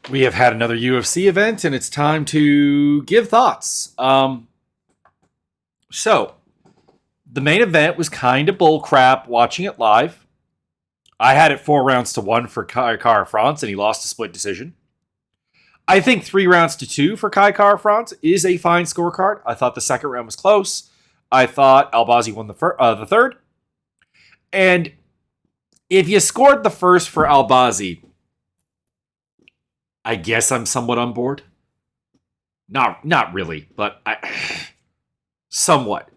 We have had another UFC event, and it's time to give thoughts. So the main event was kind of bullcrap. Watching it live, I had it 4 rounds to 1 for Kai Kara France, and he lost a split decision. I think 3 rounds to 2 for Kai Kara France is a fine scorecard. I thought the second round was close. I thought Albazi won the third, and if you scored the first for Albazi, I guess I'm somewhat on board. Not really, but somewhat.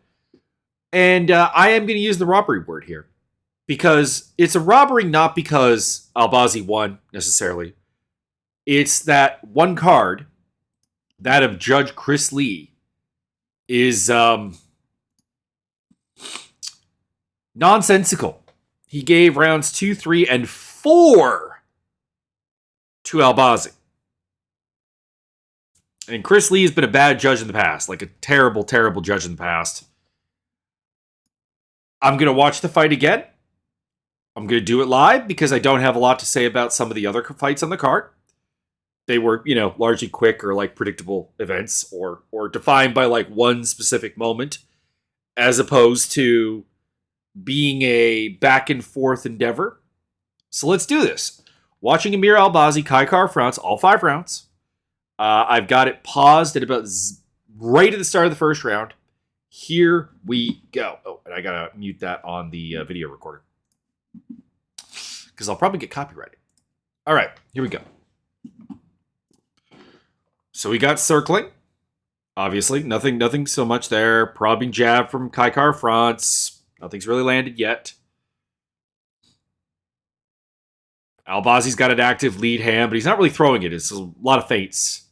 And I am going to use the robbery word here because it's a robbery not because Albazi won necessarily. It's that one card, that of Judge Chris Lee, is nonsensical. He gave rounds 2, 3, and 4 to Albazi. And Chris Lee has been a bad judge in the past, like a terrible, terrible judge in the past. I'm going to watch the fight again. I'm going to do it live because I don't have a lot to say about some of the other fights on the card. They were, largely quick or like predictable events or defined by like one specific moment as opposed to being a back and forth endeavor. So let's do this. Watching Amir Albazi, Kai Kara France, all 5 rounds. I've got it paused at about right at the start of the first round. Here we go. Oh, and I got to mute that on the video recorder because I'll probably get copyrighted. All right, here we go. So we got circling. Obviously, nothing so much there. Probing jab from Kai Kara France. Nothing's really landed yet. Albazi's got an active lead hand, but he's not really throwing it. It's a lot of feints.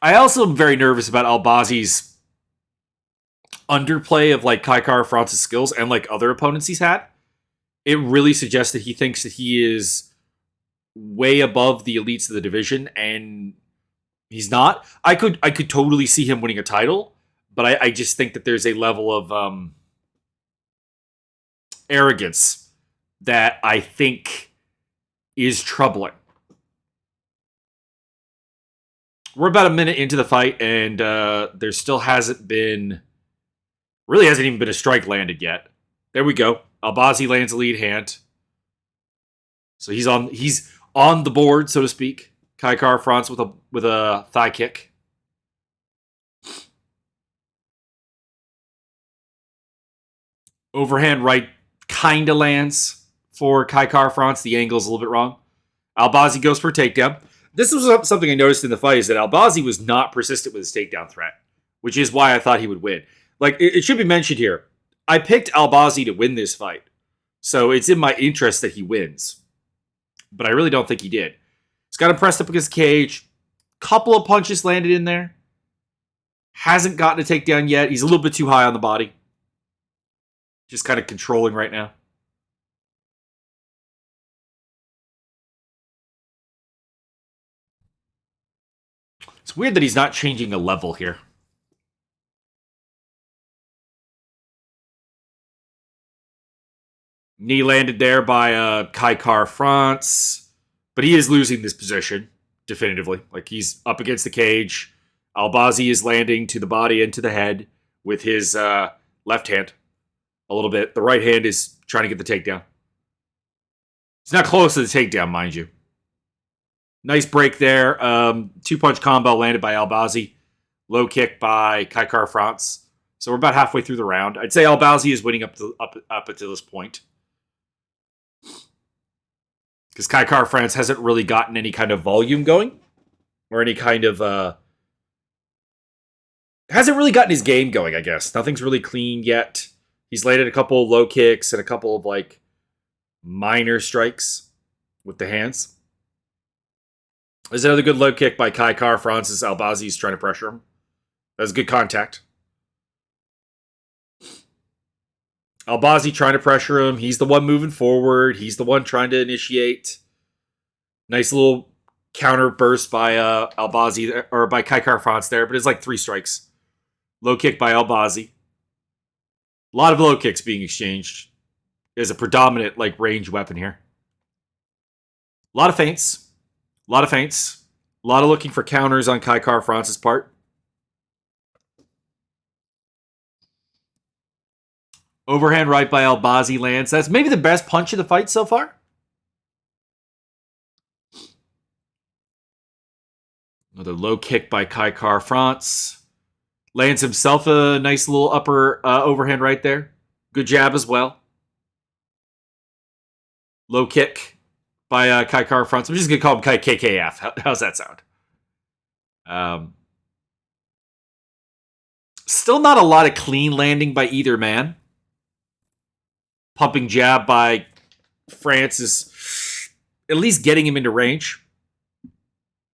I also am very nervous about Albazi's underplay of like Kai Kara France's skills and like other opponents he's had. It really suggests that he thinks that he is way above the elites of the division, and he's not. I could totally see him winning a title, but I just think that there's a level of arrogance that I think is troubling. We're about a minute into the fight, and there still hasn't even been a strike landed yet. There we go. Albazi lands a lead hand. So he's on the board, so to speak. Kai Kara France with a thigh kick. Overhand right kind of lands for Kai Kara France. The angle's a little bit wrong. Albazi goes for a takedown. This was something I noticed in the fight is that Albazi was not persistent with his takedown threat, which is why I thought he would win. Like, it should be mentioned here. I picked Albazi to win this fight, so it's in my interest that he wins. But I really don't think he did. He's got him pressed up against the cage. Couple of punches landed in there. Hasn't gotten a takedown yet. He's a little bit too high on the body. Just kind of controlling right now. It's weird that he's not changing a level here. Knee landed there by Kai Kara France. But he is losing this position, definitively. Like, he's up against the cage. Albazi is landing to the body and to the head with his left hand a little bit. The right hand is trying to get the takedown. He's not close to the takedown, mind you. Nice break there. 2-punch combo landed by Albazi. Low kick by Kai Kara France. So we're about halfway through the round. I'd say Albazi is winning up until this point. Because Kai Kara France hasn't really gotten any kind of volume going. Or any kind of... hasn't really gotten his game going, I guess. Nothing's really clean yet. He's landed a couple of low kicks and a couple of, like, minor strikes with the hands. There's another good low kick by Kai Kara France as Albazi's trying to pressure him. That's good contact. Albazi trying to pressure him. He's the one moving forward. He's the one trying to initiate. Nice little counter burst by Albazi, or by Kai Kara France there, but it's like 3 strikes. Low kick by Albazi. A lot of low kicks being exchanged. is a predominant like range weapon here. A lot of feints. A lot of feints. A lot of looking for counters on Kai Kara-France's part. Overhand right by Albazi lands. That's maybe the best punch of the fight so far. Another low kick by Kai Kara-France. Lands himself a nice little upper overhand right there. Good jab as well. Low kick by Kai Kara-France. I'm just going to call him Kai KKF. How's that sound? Still not a lot of clean landing by either man. Pumping jab by France is at least getting him into range.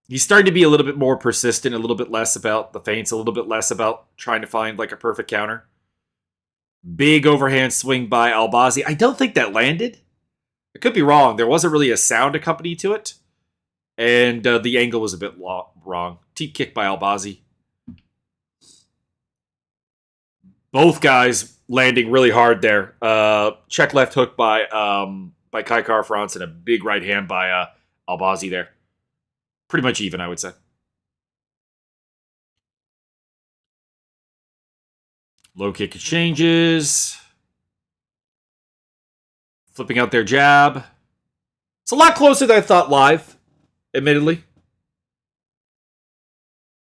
He's starting to be a little bit more persistent, a little bit less about the feints, a little bit less about trying to find like a perfect counter. Big overhand swing by Albazi. I don't think that landed. I could be wrong. There wasn't really a sound accompanied to it. And the angle was a bit wrong. Teep kick by Albazi. Both guys landing really hard there. Check left hook by Kai Kara-France and a big right hand by Albazi there. Pretty much even, I would say. Low kick exchanges. Flipping out their jab. It's a lot closer than I thought live, admittedly.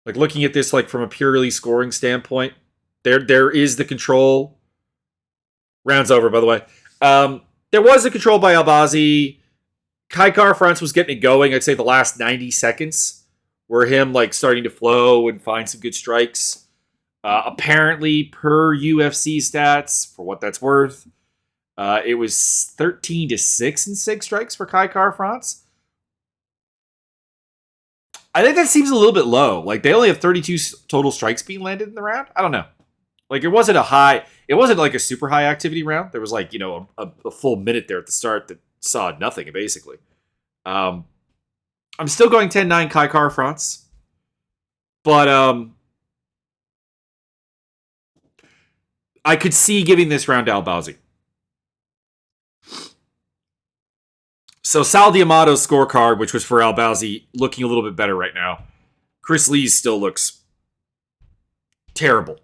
Like looking at this like from a purely scoring standpoint. There is the control. Round's over, by the way. There was the control by Albazi. Kai Kara-France was getting it going. I'd say the last 90 seconds were him like starting to flow and find some good strikes. Apparently, per UFC stats, for what that's worth, it was 13-6 in sig strikes for Kai Kara-France. I think that seems a little bit low. Like they only have 32 total strikes being landed in the round. I don't know. Like it wasn't like a super high activity round. There was like, a full minute there at the start that saw nothing, basically. I'm still going 10-9 Kai Kara-France. But I could see giving this round to Albazi. So Sal D'Amato's scorecard, which was for Albazi, looking a little bit better right now. Chris Lee's still looks terrible.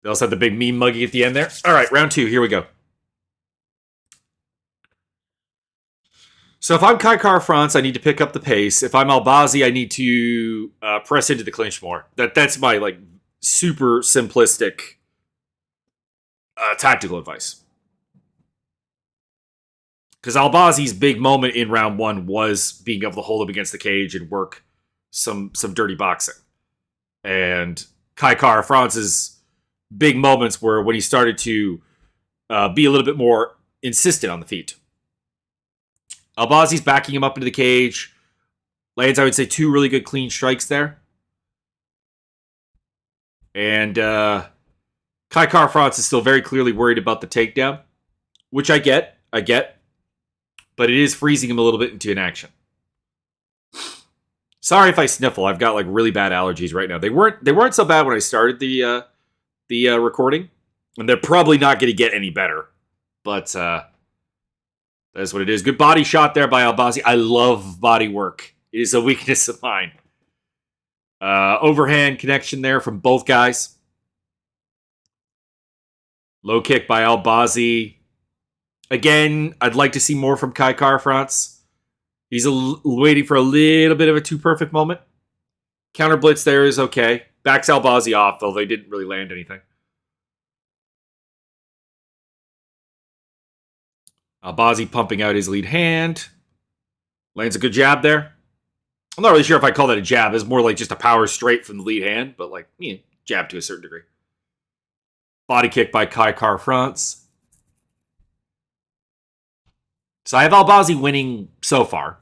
They also had the big meme muggy at the end there. All right, round 2. Here we go. So if I'm Kai Kara-France, I need to pick up the pace. If I'm Albazi, I need to press into the clinch more. That's my like super simplistic tactical advice. Because Albazi's big moment in round 1 was being able to hold him against the cage and work some dirty boxing. And Kai Kara-France's big moments were when he started to be a little bit more insistent on the feet. Albazi's backing him up into the cage. Lands, I would say, 2 really good clean strikes there. And Kai Kara-France is still very clearly worried about the takedown, which I get. But it is freezing him a little bit into inaction. Sorry if I sniffle. I've got like really bad allergies right now. They weren't so bad when I started the recording, and they're probably not going to get any better. But that's what it is. Good body shot there by Albazi. I love body work. It is a weakness of mine. Overhand connection there from both guys. Low kick by Albazi. Again, I'd like to see more from Kai Kara-France. He's waiting for a little bit of a too perfect moment. Counter blitz there is okay. Backs Albazi off, though they didn't really land anything. Albazi pumping out his lead hand. Lands a good jab there. I'm not really sure if I call that a jab. It's more like just a power straight from the lead hand, but like, jab to a certain degree. Body kick by Kai Kara-France. So I have Albazi winning so far.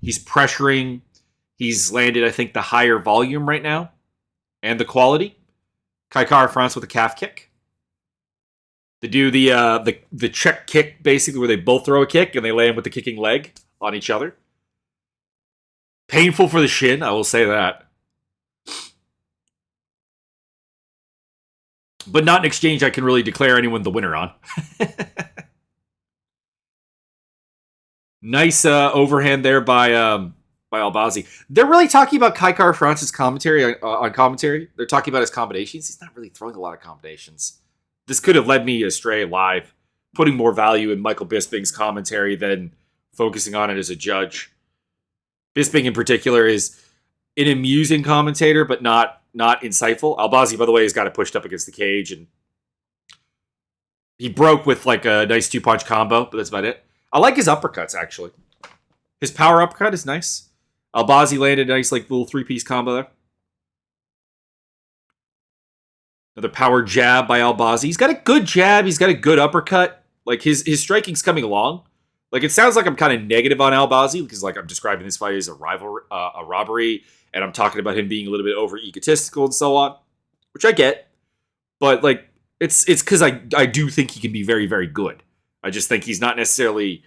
He's pressuring. He's landed, I think, the higher volume right now. And the quality. Kai Kara-France with a calf kick. They do the check kick, basically, where they both throw a kick and they land with the kicking leg on each other. Painful for the shin, I will say that. but not an exchange I can really declare anyone the winner on. Nice overhand there by Albazi. They're really talking about Kai Kara-France's commentary on commentary. They're talking about his combinations. He's not really throwing a lot of combinations. This could have led me astray live, putting more value in Michael Bisping's commentary than focusing on it as a judge. Bisping in particular is an amusing commentator, but not insightful. Albazi, by the way, has got it pushed up against the cage, and he broke with like a nice 2-punch combo, but that's about it. I like his uppercuts, actually. His power uppercut is nice. Albazi landed a nice like little 3-piece combo there. Another power jab by Albazi. He's got a good jab. He's got a good uppercut. Like his striking's coming along. Like it sounds like I'm kind of negative on Albazi because like I'm describing this fight as a robbery, and I'm talking about him being a little bit over egotistical and so on, which I get. But like it's because I do think he can be very, very good. I just think he's not necessarily,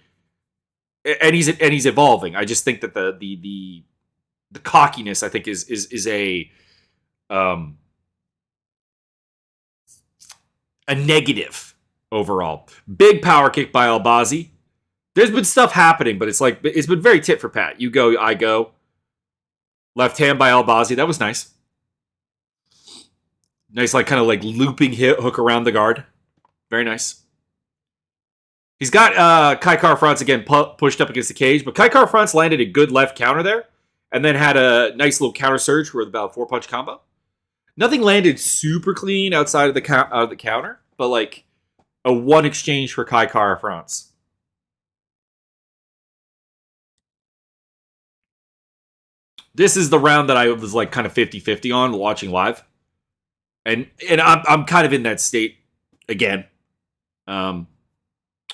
and he's evolving. I just think that the cockiness I think is a negative overall. Big power kick by Albazi. There's been stuff happening, but it's been very tit for tat. You go, I go. Left hand by Albazi. That was nice. Nice, like kind of like looping hook around the guard. Very nice. He's got Kai Kara-France again pushed up against the cage, but Kai Kara-France landed a good left counter there, and then had a nice little counter surge with about a 4-punch combo. Nothing landed super clean outside of the counter, but like a 1 exchange for Kai Kara-France. This is the round that I was like kind of 50-50 on watching live. And I'm kind of in that state again.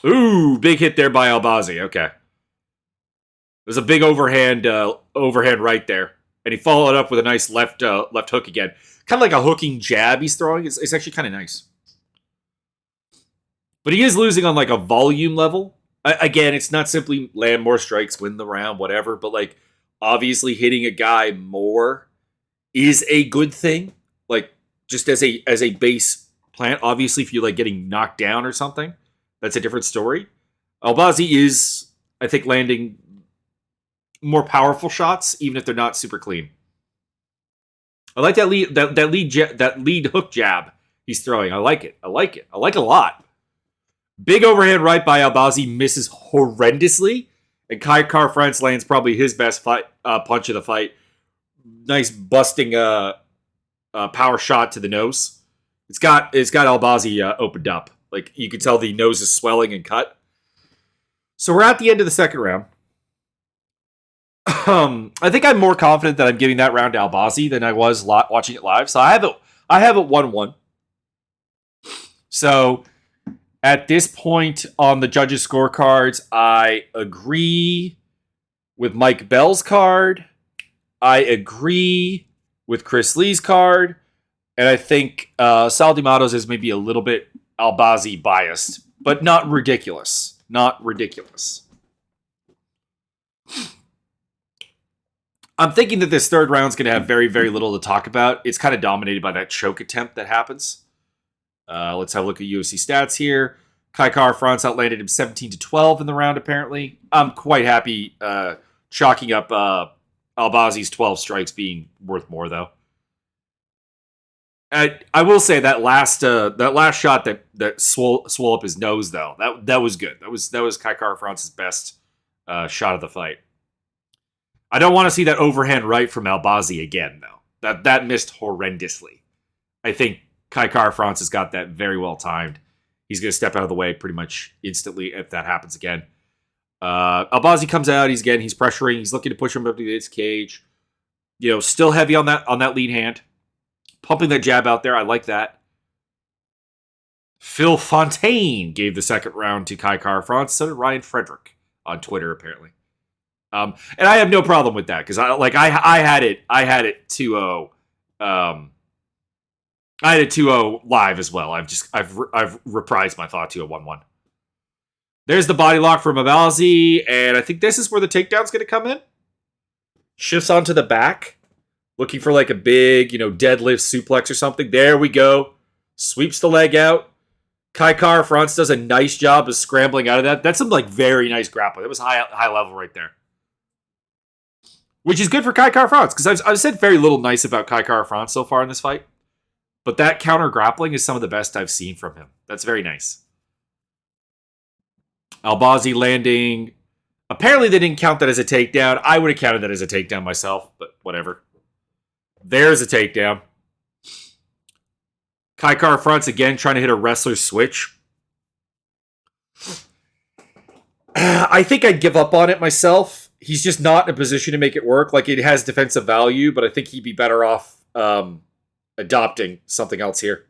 Ooh, big hit there by Albazi. Okay. There's a big overhand right there. And he followed up with a nice left hook again. Kind of like a hooking jab he's throwing. It's actually kind of nice. But he is losing on like a volume level. Again, it's not simply land more strikes, win the round, whatever. But like obviously hitting a guy more is a good thing. Like just as a base plant. Obviously, if you're like getting knocked down or something, that's a different story. Albazi is, I think, landing more powerful shots, even if they're not super clean. I like that lead hook jab he's throwing. I like it. I like it a lot. Big overhand right by Albazi misses horrendously, and Kai Kara-France lands probably his best punch of the fight. Nice busting power shot to the nose. It's got Albazi opened up. Like, you can tell the nose is swelling and cut. So we're at the end of the second round. I think I'm more confident that I'm giving that round to Albazi than I was watching it live. So I have it 1-1. So at this point on the judges' scorecards, I agree with Mike Bell's card. I agree with Chris Lee's card. And I think Sal D'Amato's is maybe a little bit Albazi biased, but not ridiculous. Not ridiculous. I'm thinking that this third round's going to have very, very little to talk about. It's kind of dominated by that choke attempt that happens. Let's have a look at UFC stats here. Kai Kara-France outlanded him 17-12 in the round, apparently. I'm quite happy chalking up Albazi's 12 strikes being worth more, though. I will say that last shot that swole up his nose, though, that was good. That was Kai Kara-France's best shot of the fight. I don't want to see that overhand right from Albazi again, though. That missed horrendously. I think Kai Kara-France has got that very well timed. He's going to step out of the way pretty much instantly if that happens again. Albazi comes out. He's pressuring. He's looking to push him up to his cage. You know, still heavy on that lead hand. Pumping that jab out there. I like that. Phil Fontaine gave the second round to Kai Kara-France. So did Ryan Frederick on Twitter, apparently. And I have no problem with that because I had it 2-0. I had it 2-0 live as well. I've reprised my thought to a 1-1. There's the body lock from Albazi, and I think this is where the takedown's going to come in. Shifts onto the back, looking for like a big, deadlift suplex or something. There we go. Sweeps the leg out. Kai Kara France does a nice job of scrambling out of that. That's some like very nice grappling. That was high level right there. Which is good for Kai Kara France, because I've said very little nice about Kai Kara France so far in this fight. But that counter grappling is some of the best I've seen from him. That's very nice. Albazi landing. Apparently they didn't count that as a takedown. I would have counted that as a takedown myself, but whatever. There's a takedown. Kai Kara France again trying to hit a wrestler switch. I think I'd give up on it myself. He's just not in a position to make it work. Like, it has defensive value, but I think he'd be better off adopting something else here.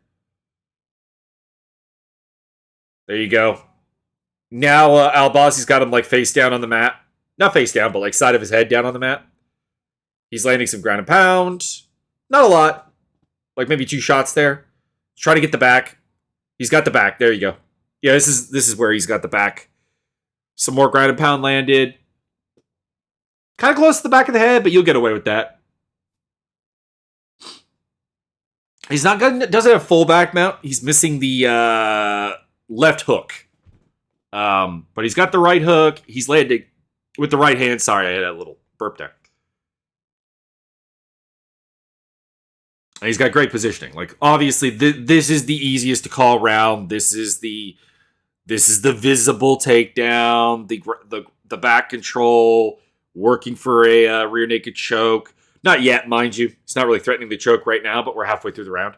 There you go. Now Albazi's got him like face down on the mat. Not face down, but like side of his head down on the mat. He's landing some ground and pound. Not a lot. Like maybe 2 shots there. Try to get the back. He's got the back. There you go. Yeah, this is where he's got the back. Some more ground and pound landed. Kind of close to the back of the head, but you'll get away with that. He's not good. Doesn't have full back mount. He's missing the left hook. But he's got the right hook. He's landing with the right hand. Sorry, I had a little burp there. And he's got great positioning. Like, obviously, this is the easiest to call round. This is the visible takedown. The back control, working for a rear naked choke. Not yet, mind you. He's not really threatening the choke right now, but we're halfway through the round.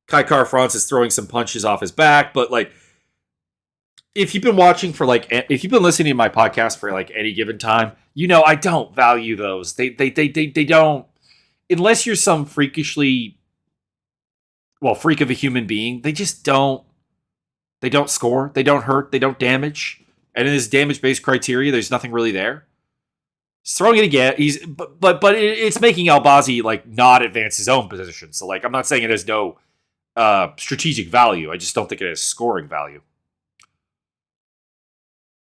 Kai Kara France is throwing some punches off his back, but like, if you've been listening to my podcast for like any given time, you know I don't value those. They don't, unless you're some freak of a human being. They just don't. They don't score. They don't hurt. They don't damage. And in this damage-based criteria, there's nothing really there. He's throwing it again. But it's making Albazi like not advance his own position. So like, I'm not saying it has no strategic value. I just don't think it has scoring value.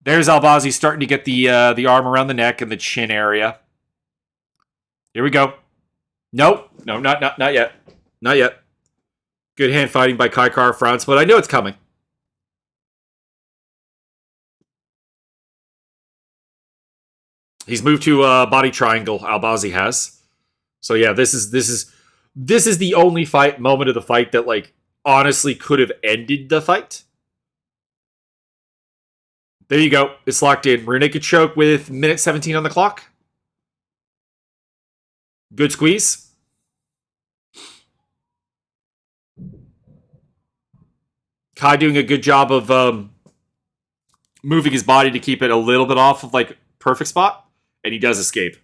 There's Albazi starting to get the arm around the neck and the chin area. Here we go. Nope. No, not yet. Not yet. Good hand fighting by Kai Kara France, but I know it's coming. He's moved to a body triangle. Albazi has. So yeah, this is the only moment of the fight that like honestly could have ended the fight. There you go. It's locked in. Rear naked choke with minute 17 on the clock. Good squeeze. Kai doing a good job of moving his body to keep it a little bit off of like perfect spot. And he does escape.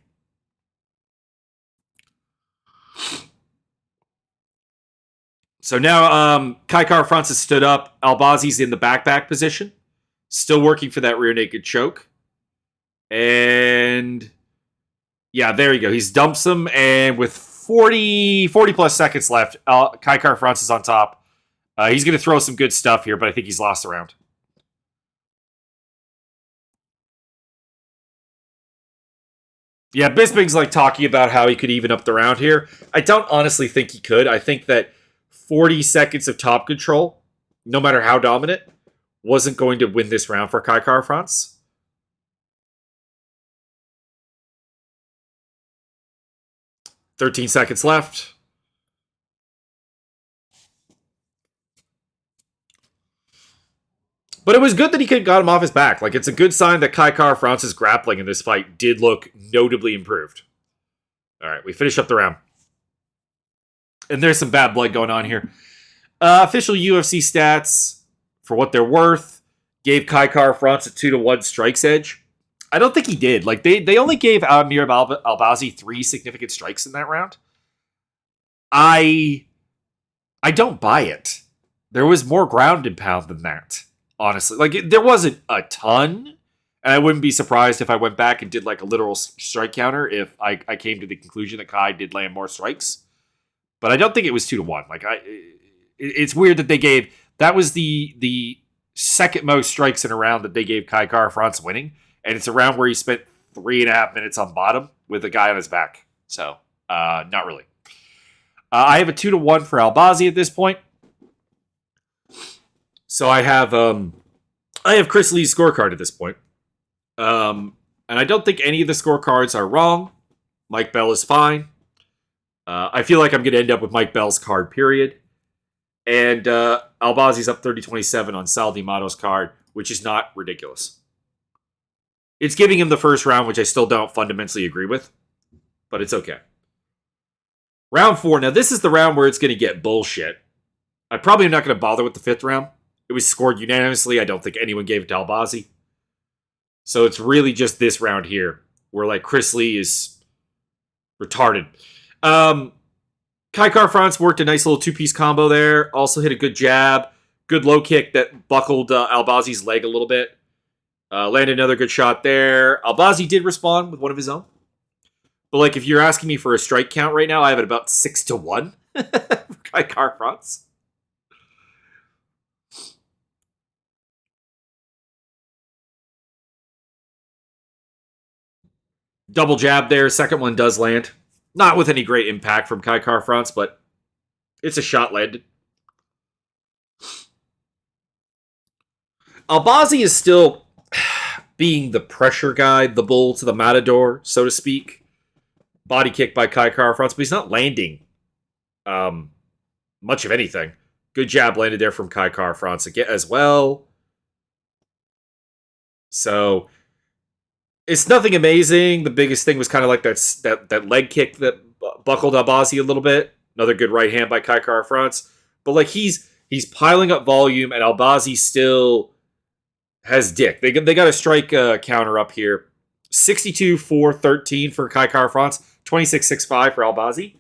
So now Kai Kara France has stood up. Albazi's in the back position. Still working for that rear naked choke. And yeah, there you go. He's dumps him, and with 40 plus seconds left, Kai Kara France is on top. He's going to throw some good stuff here, but I think he's lost the round. Yeah, Bisping's like talking about how he could even up the round here. I don't honestly think he could. I think that 40 seconds of top control, no matter how dominant, wasn't going to win this round for Kai Kara France. "13 seconds left. But it was good that he got him off his back. Like, it's a good sign that Kai Kara France's grappling in this fight did look notably improved. All right, we finish up the round. And there's some bad blood going on here. Official UFC stats, for what they're worth, gave Kai Kara France a 2-1 strikes edge. I don't think he did. Like, they only gave Amir Albazi 3 significant strikes in that round. I don't buy it. There was more ground and pound than that. Honestly, like, there wasn't a ton, and I wouldn't be surprised if I went back and did like a literal strike counter if I came to the conclusion that Kai did land more strikes. But I don't think it was 2-1. Like, it's weird that they gave, that was the second most strikes in a round that they gave Kai Kara France winning, and it's a round where he spent 3.5 minutes on bottom with a guy on his back. So, not really. I have a 2-1 for Albazi at this point. So I have Chris Lee's scorecard at this point. And I don't think any of the scorecards are wrong. Mike Bell is fine. I feel like I'm going to end up with Mike Bell's card, period. And Albazi's up 30-27 on Sal D'Amato's card, which is not ridiculous. It's giving him the first round, which I still don't fundamentally agree with, but it's okay. Round 4. Now, this is the round where it's going to get bullshit. I probably am not going to bother with the 5th round. It was scored unanimously. I don't think anyone gave it to Albazi. So it's really just this round here, where like Chris Lee is retarded. Kai Kara-France worked a nice little 2-piece combo there. Also hit a good jab. Good low kick that buckled Albazi's leg a little bit. Landed another good shot there. Albazi did respond with one of his own. But like, if you're asking me for a strike count right now, I have it about 6-1 for Kai Kara-France. Double jab there. Second one does land. Not with any great impact from Kai Kara-France, but it's a shot landed. Albazi is still being the pressure guy, the bull to the matador, so to speak. Body kick by Kai Kara-France, but he's not landing much of anything. Good jab landed there from Kai Kara-France again as well. So it's nothing amazing. The biggest thing was kind of like that leg kick that buckled Albazi a little bit. Another good right hand by Kai Kara-France. But like he's piling up volume, and Albazi still has dick. They got a strike counter up here. 62-4-13 for Kai Kara-France. 26-6-5 for Albazi.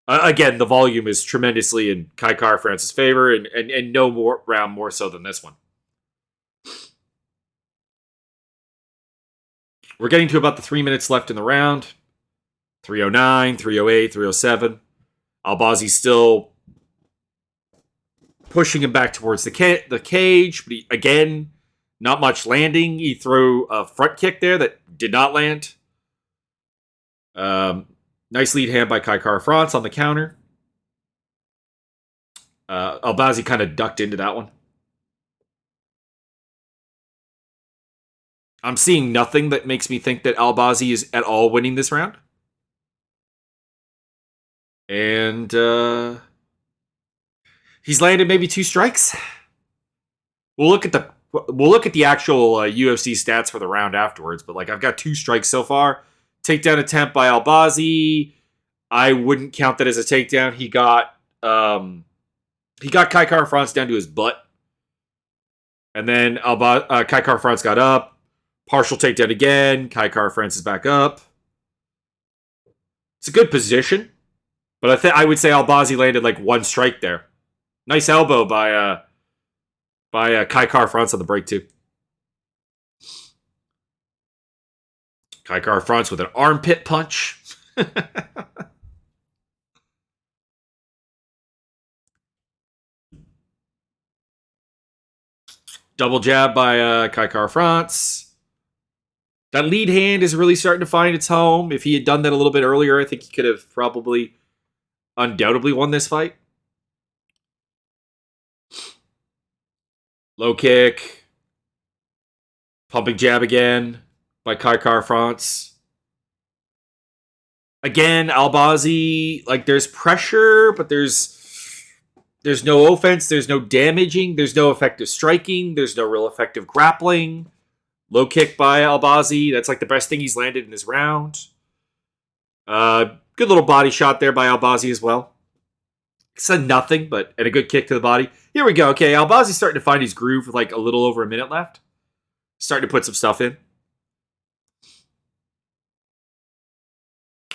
Again, the volume is tremendously in Kai Kara-France's favor, and no more round more so than this one. We're getting to about the 3 minutes left in the round. 309, 308, 307. Albazi's still pushing him back towards the cage, but again, not much landing. He threw a front kick there that did not land. Nice lead hand by Kai Kara-France on the counter. Albazi kind of ducked into that one. I'm seeing nothing that makes me think that Albazi is at all winning this round. And he's landed maybe 2 strikes. We'll look at the actual UFC stats for the round afterwards, but like I've got 2 strikes so far. Takedown attempt by Albazi. I wouldn't count that as a takedown. He got Kai Kara-France down to his butt. And then Kai Kara-France got up. Partial takedown again. Kai Kara-France is back up. It's a good position. But I would say Albazi landed like 1 strike there. Nice elbow by Kai Kara-France on the break too. Kai Kara-France with an armpit punch. Double jab by Kai Kara-France. That lead hand is really starting to find its home. If he had done that a little bit earlier, I think he could have probably undoubtedly won this fight. Low kick. Pumping jab again by Kai Kara-France. Again, Albazi, like there's pressure, but there's no offense, there's no damaging, there's no effective striking, there's no real effective grappling. Low kick by Albazi. That's like the best thing he's landed in this round. Good little body shot there by Albazi as well. It's a nothing, and a good kick to the body. Here we go. Okay, Albazi's starting to find his groove with like a little over a minute left. Starting to put some stuff in.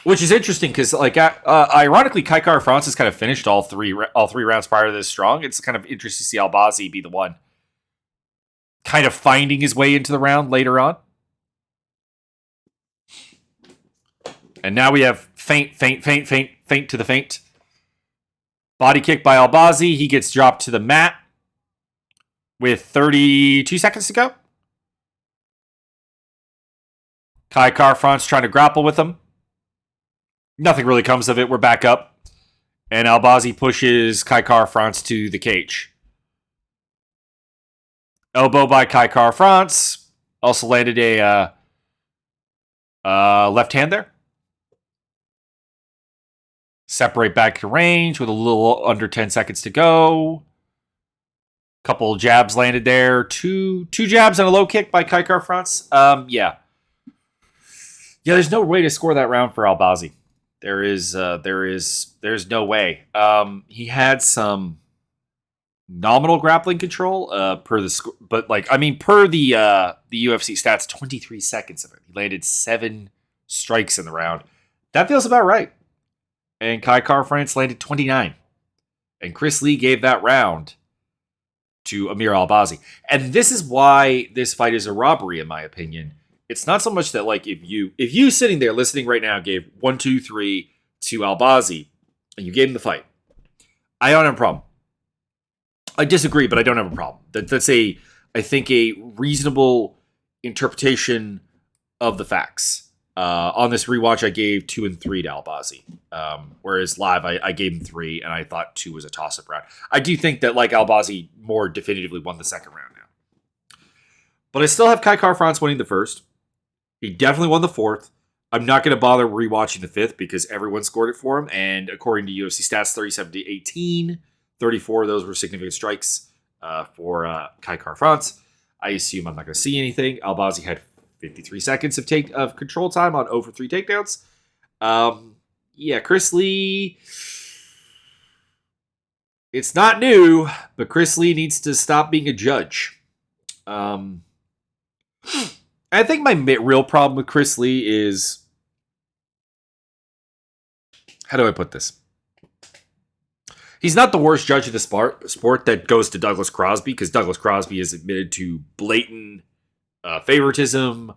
Which is interesting because, like, ironically, Kai Kara-France has kind of finished all three rounds prior to this strong. It's kind of interesting to see Albazi be the one kind of finding his way into the round later on. And now we have feint to the feint. Body kick by Albazi. He gets dropped to the mat with 32 seconds to go. Kai Kara-France trying to grapple with him. Nothing really comes of it. We're back up. And Albazi pushes Kai Kara-France to the cage. Elbow by Kai Car France. Also landed a left hand there. Separate back to range with a little under 10 seconds to go. Couple jabs landed there. Two jabs and a low kick by Kai Car France. Yeah. Yeah, there's no way to score that round for Albazi. There's no way. He had some nominal grappling control per the score, but per the UFC stats, 23 seconds of it. He landed 7 strikes in the round. That feels about right. And Kai Car France landed 29. And Chris Lee gave that round to Amir Albazi. And this is why this fight is a robbery, in my opinion. It's not so much that if you sitting there listening right now gave 1, 2, 3 to Albazi and you gave him the fight, I don't have a problem. I disagree, but I don't have a problem. That's I think a reasonable interpretation of the facts. On this rewatch, I gave 2 and 3 to Albazi. Whereas live, I gave him 3, and I thought 2 was a toss-up round. I do think that Albazi more definitively won the second round now. But I still have Kai Car France winning the first. He definitely won the fourth. I'm not going to bother rewatching the fifth because everyone scored it for him. And according to UFC stats, 37-18, 34 of those were significant strikes for Kai Car France. I assume I'm not going to see anything. Albazi had 53 seconds of control time on over 3 takedowns. Chris Lee. It's not new, but Chris Lee needs to stop being a judge. I think my real problem with Chris Lee is, how do I put this? He's not the worst judge of the sport that goes to Douglas Crosby, because Douglas Crosby is admitted to blatant favoritism,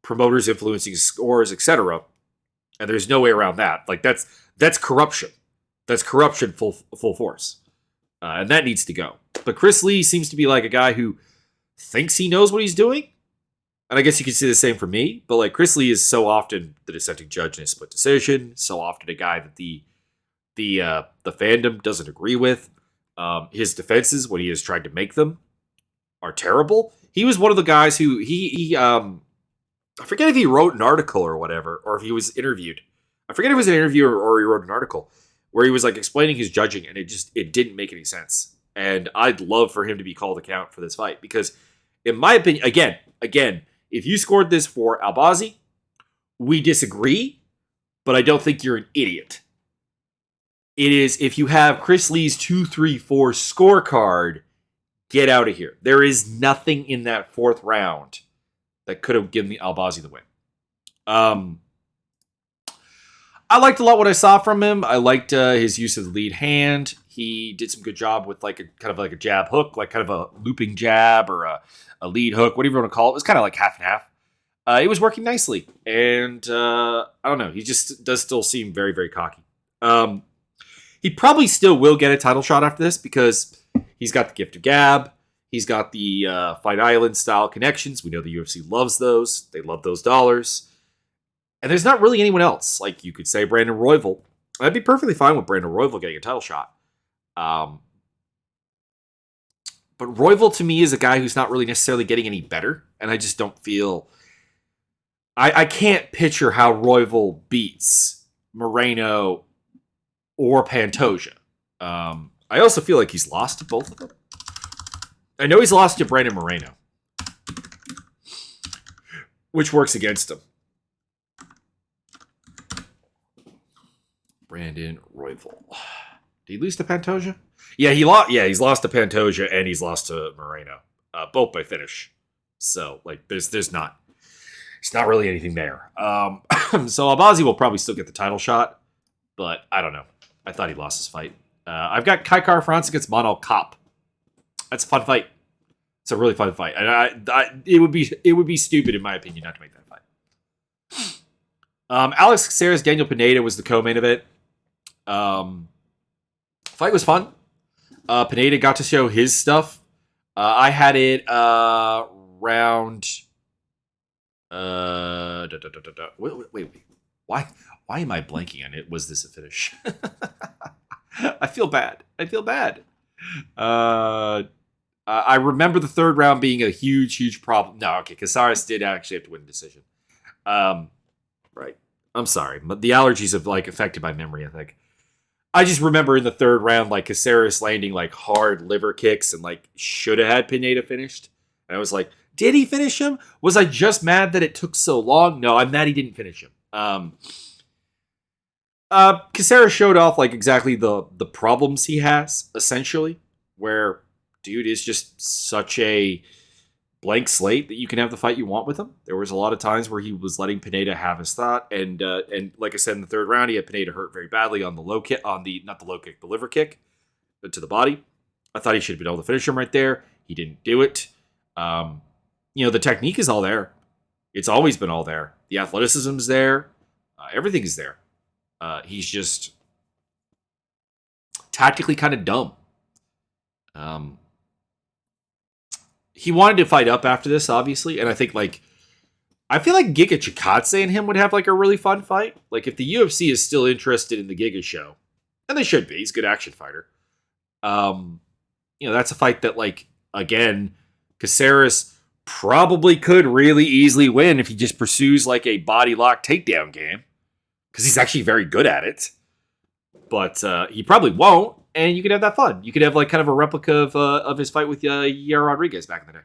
promoters influencing scores, etc. And there's no way around that. That's corruption. That's corruption full force. And that needs to go. But Chris Lee seems to be a guy who thinks he knows what he's doing. And I guess you could say the same for me. But Chris Lee is so often the dissenting judge in a split decision. So often a guy that the fandom doesn't agree with. His defenses, when he has tried to make them, are terrible. He was one of the guys who I forget if he wrote an article or whatever, or if he was interviewed. I forget if it was an interview or he wrote an article where he was explaining his judging, and it didn't make any sense. And I'd love for him to be called account for this fight, because in my opinion, again, if you scored this for Albazi, we disagree, but I don't think you're an idiot. It is, if you have Chris Lee's 2-3-4 scorecard, get out of here. There is nothing in that fourth round that could have given the Albazi the win. I liked a lot what I saw from him. I liked his use of the lead hand. He did some good job with a jab hook, kind of a looping jab or a lead hook, whatever you want to call it. It was kind of half and half. It was working nicely. And I don't know. He just does still seem very, very cocky. He probably still will get a title shot after this because he's got the gift of gab. He's got the Fight Island style connections. We know the UFC loves those. They love those dollars. And there's not really anyone else. You could say Brandon Royval. I'd be perfectly fine with Brandon Royval getting a title shot. But Royval to me is a guy who's not really necessarily getting any better. And I just don't feel... I can't picture how Royval beats Moreno or Pantoja. I also feel like he's lost to both of them. I know he's lost to Brandon Moreno, which works against him. Brandon Royval. Did he lose to Pantoja? Yeah, he's lost to Pantoja and he's lost to Moreno, both by finish. So there's not really anything there. So Albazi will probably still get the title shot, but I don't know. I thought he lost his fight. I've got Kai Car France against Monel Kopp. That's a fun fight. It's a really fun fight. And it would be stupid, in my opinion, not to make that fight. Alex Caceres, Daniel Pineda was the co-main event. Fight was fun. Pineda got to show his stuff. I had it round... Wait. Why am I blanking on it? Was this a finish? I feel bad. I remember the third round being a huge, huge problem. No, okay, Caceres did actually have to win the decision. Um, right. I'm sorry, but the allergies have like affected my memory, I think. I just remember in the third round, like Caceres landing like hard liver kicks and like should have had Pineda finished. And I was like, did he finish him? Was I just mad that it took so long? No, I'm mad he didn't finish him. Caceres showed off like exactly the problems he has, essentially, where dude is just such a blank slate that you can have the fight you want with him. There was a lot of times where he was letting Pineda have his thought, and like I said in the third round, he had Pineda hurt very badly on the low kick, on the not the low kick, the liver kick to the body. I thought he should have been able to finish him right there. He didn't do it. The technique is all there. It's always been all there. The athleticism's there. Everything is there. He's just tactically kind of dumb. He wanted to fight up after this, obviously, and I feel like Giga Chikadze and him would have like a really fun fight. Like if the UFC is still interested in the Giga show, and they should be, he's a good action fighter. That's a fight that like again, Caceres probably could really easily win if he just pursues like a body lock takedown game, because he's actually very good at it. But he probably won't. And you could have that fun. You could have like kind of a replica of his fight with Yair Rodriguez back in the day.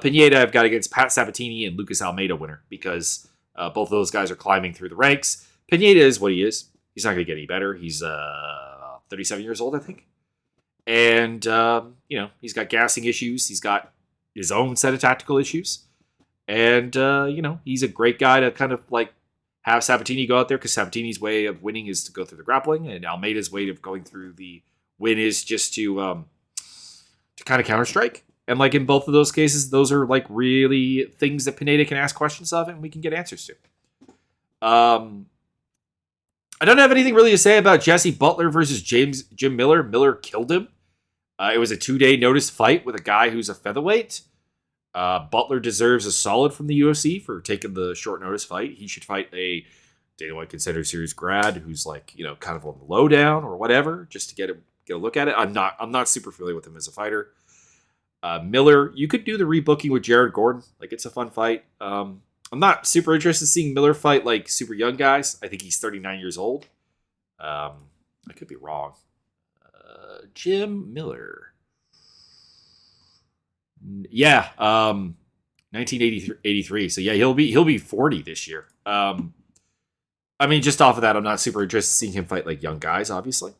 Pineda I've got against Pat Sabatini and Lucas Almeida winner, because both of those guys are climbing through the ranks. Pineda is what he is. He's not going to get any better. He's 37 years old, I think. And, he's got gassing issues. He's got his own set of tactical issues. And, he's a great guy to kind of like have Sabatini go out there, because Sabatini's way of winning is to go through the grappling, and Almeida's way of going through the win is just to kind of counter-strike. And like in both of those cases, those are like really things that Pineda can ask questions of and we can get answers to. I don't have anything really to say about Jesse Butler versus Jim Miller. Miller killed him. It was a 2-day notice fight with a guy who's a featherweight. Butler deserves a solid from the UFC for taking the short notice fight. He should fight a Dana White Contender Series grad who's like, kind of on the lowdown or whatever, just to get a look at it. I'm not super familiar with him as a fighter. Miller, you could do the rebooking with Jared Gordon. Like, it's a fun fight. I'm not super interested in seeing Miller fight like super young guys. I think he's 39 years old. I could be wrong. Jim Miller. Yeah, 1983. So yeah, he'll be 40 this year. Just off of that, I'm not super interested in seeing him fight like young guys. Obviously,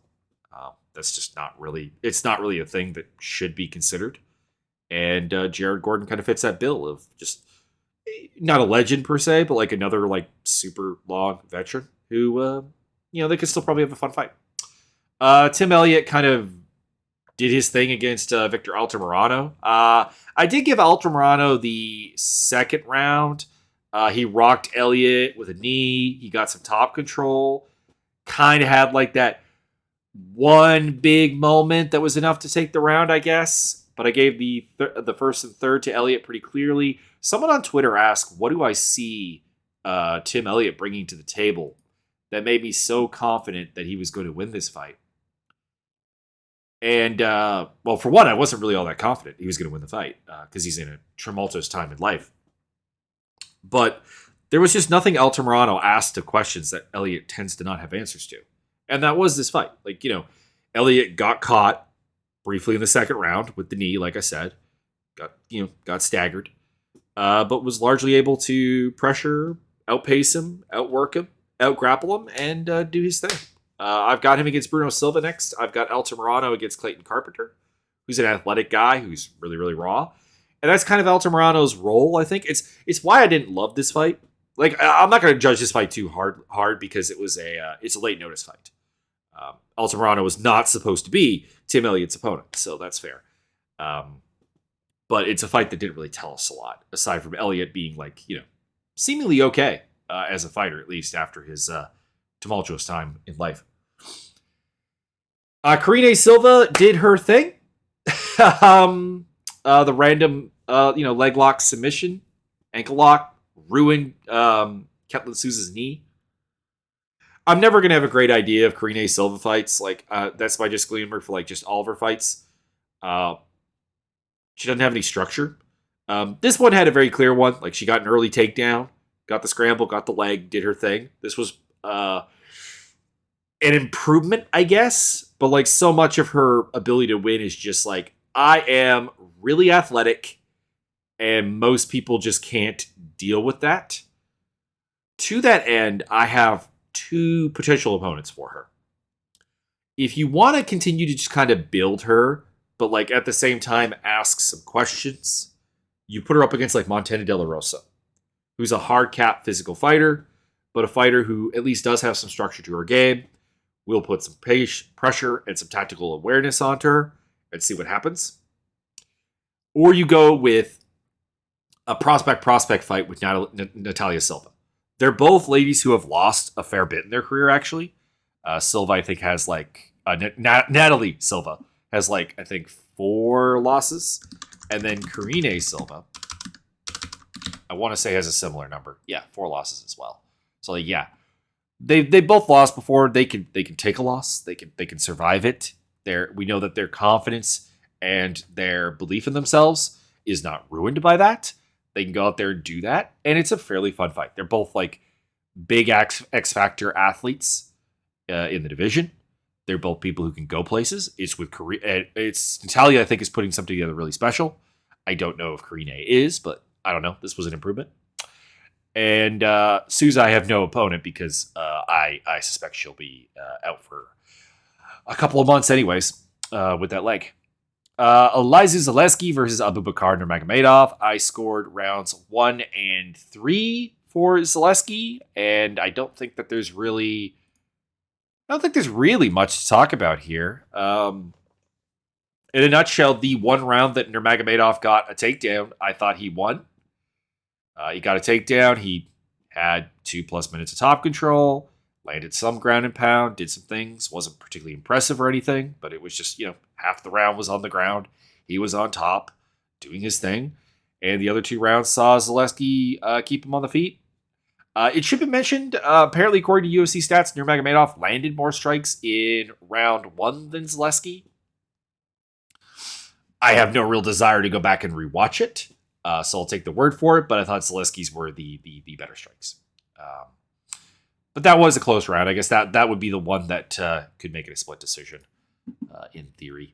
that's just not really. It's not really a thing that should be considered. And Jared Gordon kind of fits that bill of just not a legend per se, but like another like super long veteran who they could still probably have a fun fight. Tim Elliott kind of did his thing against Victor Altamirano. I did give Altamirano the second round. He rocked Elliott with a knee. He got some top control. Kind of had like that one big moment that was enough to take the round, I guess. But I gave the first and third to Elliott pretty clearly. Someone on Twitter asked, what do I see Tim Elliott bringing to the table that made me so confident that he was going to win this fight? And, for one, I wasn't really all that confident he was going to win the fight because he's in a tumultuous time in life. But there was just nothing Altamirano asked of questions that Elliott tends to not have answers to. And that was this fight. Like, Elliott got caught briefly in the second round with the knee, like I said. Got staggered. But was largely able to pressure, outpace him, outwork him, outgrapple him, and do his thing. I've got him against Bruno Silva next. I've got Altamirano against Clayton Carpenter, who's an athletic guy who's really, really raw. And that's kind of Altamirano's role, I think. It's why I didn't love this fight. Like, I'm not going to judge this fight too hard because it's a late notice fight. Altamirano was not supposed to be Tim Elliott's opponent, so that's fair. But it's a fight that didn't really tell us a lot, aside from Elliott being like, seemingly okay as a fighter, at least after his tumultuous time in life. Karine Silva did her thing. The random, leg lock submission, ankle lock, ruined Ketlin Souza's knee. I'm never going to have a great idea of Karine Silva fights. Like, that's my disclaimer for like just all of her fights. She doesn't have any structure. This one had a very clear one. Like, she got an early takedown, got the scramble, got the leg, did her thing. This was an improvement, I guess. But, like, so much of her ability to win is just like, I am really athletic, and most people just can't deal with that. To that end, I have two potential opponents for her. If you want to continue to just kind of build her, but like at the same time ask some questions, you put her up against like Montana De La Rosa, who's a hard cap physical fighter, but a fighter who at least does have some structure to her game. We'll put some pressure and some tactical awareness onto her and see what happens. Or you go with a prospect fight with Natalia Silva. They're both ladies who have lost a fair bit in their career, actually. Silva, I think, has like... Natalie Silva has like, I think, 4 losses. And then Karine Silva, I want to say, has a similar number. Yeah, 4 losses as well. So, like, yeah. They both lost before. They can take a loss. They can survive it. We know that their confidence and their belief in themselves is not ruined by that. They can go out there and do that, and it's a fairly fun fight. They're both like big X Factor athletes in the division. They're both people who can go places. It's with Karine. It's Natalia, I think, is putting something together really special. I don't know if Karine is, but I don't know. This was an improvement. And Souza, I have no opponent because I suspect she'll be out for a couple of months anyways with that leg. Eliza Zaleski versus Abubakar Nurmagomedov. I scored rounds 1 and 3 for Zaleski, and I don't think there's really much to talk about here. In a nutshell, the one round that Nurmagomedov got a takedown, I thought he won. He got a takedown. He had 2+ minutes of top control, landed some ground and pound, did some things. Wasn't particularly impressive or anything, but it was just, half the round was on the ground. He was on top, doing his thing. And the other 2 rounds saw Zaleski keep him on the feet. It should be mentioned, apparently, according to UFC stats, Nurmagomedov landed more strikes in round 1 than Zaleski. I have no real desire to go back and rewatch it, so I'll take the word for it, but I thought Zaleski's were the better strikes. But that was a close round. I guess that would be the one that could make it a split decision, in theory.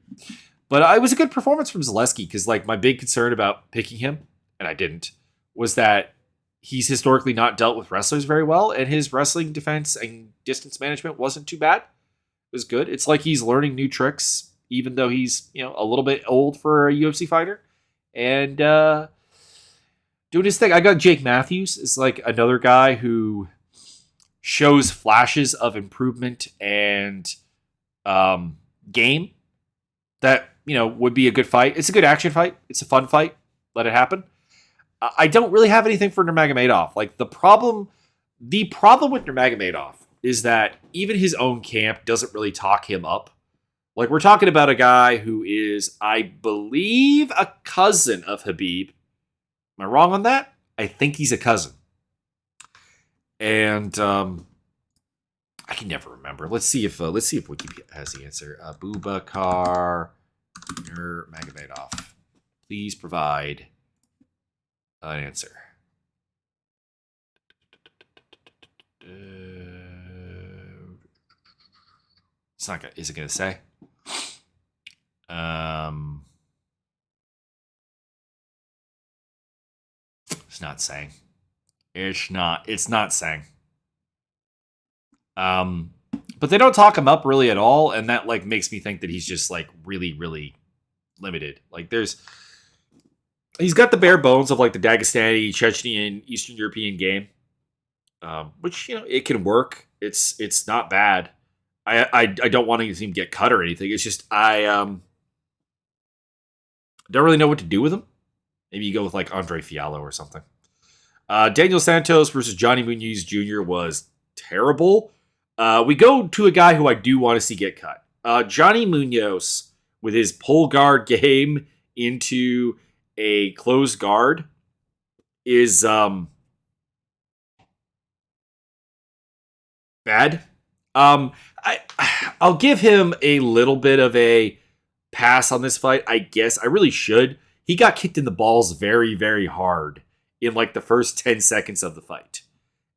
But it was a good performance from Zaleski, because like my big concern about picking him, and I didn't, was that he's historically not dealt with wrestlers very well, and his wrestling defense and distance management wasn't too bad. It was good. It's like he's learning new tricks, even though he's a little bit old for a UFC fighter, and doing his thing. I got Jake Matthews is like another guy who shows flashes of improvement and game that would be a good fight. It's a good action fight. It's a fun fight. Let it happen. I don't really have anything for Nurmagomedov. Like the problem with Nurmagomedov is that even his own camp doesn't really talk him up. Like we're talking about a guy who is, I believe, a cousin of Khabib. Am I wrong on that? I think he's a cousin. And I can never remember. Let's see if Wikipedia has the answer. Abubakar Nurmagomedov. Please provide an answer. It's not gonna. Is it going to say? It's not saying. It's not saying. But they don't talk him up really at all, and that like makes me think that he's just like really, really limited. Like he's got the bare bones of like the Dagestani, Chechenian, Eastern European game, which it can work. It's not bad. I don't want to see him get cut or anything. It's just I don't really know what to do with him. Maybe you go with like Andre Fiallo or something. Daniel Santos versus Johnny Munoz Jr. was terrible. We go to a guy who I do want to see get cut. Johnny Munoz, with his pull guard game into a closed guard, is bad. I'll give him a little bit of a pass on this fight, I guess. I really should. he got kicked in the balls very, very hard in like the first 10 seconds of the fight.